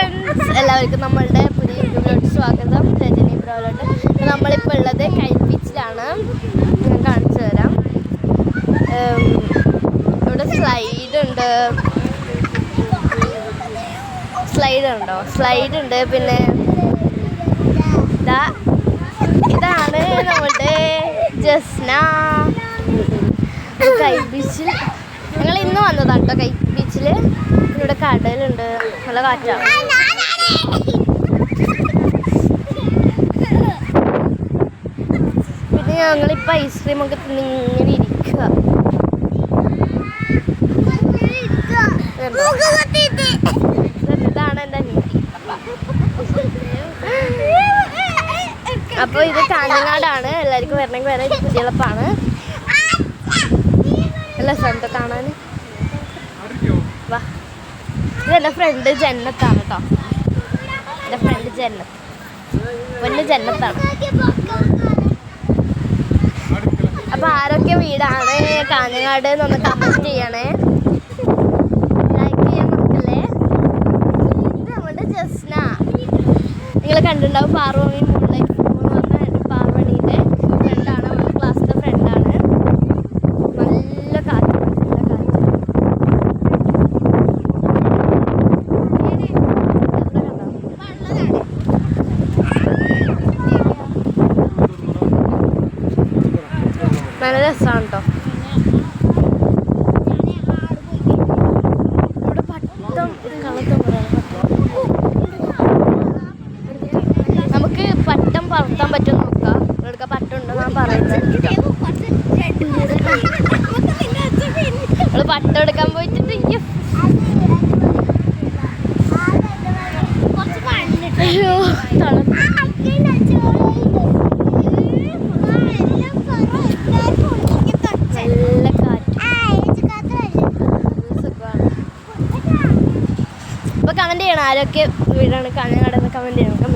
Friends, എല്ലാവർക്കും നമ്മളുടെ പുതിയ യൂട്യൂബിലോട്ട് സ്വാഗതം. രജനി ബ്രോയിലോട്ട്. നമ്മളിപ്പോൾ ഉള്ളത് കൈറ്റ് ബീച്ചിലാണ്. ഞാൻ കാണിച്ചു തരാം. ഇവിടെ സ്ലൈഡ് ഉണ്ട്. പിന്നെ ഇതാണ് നമ്മളുടെ ജസ്ന. കൈറ്റ് ബീച്ചിൽ ഞങ്ങൾ ഇന്ന് വന്നതാണ് കേട്ടോ. കൈറ്റ് ബീച്ചിൽ ഇവിടെ കടലുണ്ട്, നല്ല കാറ്റാണ്. പിന്നെ ഞങ്ങളിപ്പോൾ ഐസ്ക്രീം ഒക്കെ ഇങ്ങനെ ഇരിക്കുക. ഇതാണ് എൻ്റെ അനിയത്തി. അപ്പോൾ ഇത് കാഞ്ഞങ്ങാടാണ്. എല്ലാവർക്കും വരണമെങ്കിൽ വരാൻ കുട്ടികളപ്പാണ്. നല്ല സ്ഥലത്ത് കാണാൻ വാ. ഇതെൻ്റെ ഫ്രണ്ട് ജന്നത്താണ് കേട്ടോ. എൻ്റെ ഫ്രണ്ട് ജന്നത്താണ്. അപ്പോൾ ആരൊക്കെ വീടാണ് കാഞ്ഞങ്ങാട് എന്നൊന്ന് കമൻറ്റ് ചെയ്യണേ. ലൈക്ക് ചെയ്യാൻ മറക്കല്ലേ. ഇത് നമ്മുടെ ജസ്ന. നിങ്ങൾ കണ്ടിട്ടുണ്ടാവും. പാർവണി മൂൺലൈറ്റ് എന്ന് പറഞ്ഞ പാർവണീൻ്റെ ഫ്രണ്ടാണ്. നമ്മുടെ ക്ലാസ്സിലെ ഫ്രണ്ടാണ്. നല്ല കാറ്റ്. നല്ല രസമാണ് കേട്ടോ. ഇവിടെ നമുക്ക് പട്ടം പറത്താൻ പറ്റും നോക്കാം. ഇവിടെ പട്ടുണ്ടോ ഞാൻ പറയുന്നത്. നമ്മള് പട്ടം എടുക്കാൻ പോയിട്ടുണ്ട്. അയ്യോ കമന്റ് ചെയ്യണം. ആരൊക്കെ വീടാണ് കാഞ്ഞങ്ങാട് എന്ന് കമന്റ് ചെയ്യണം.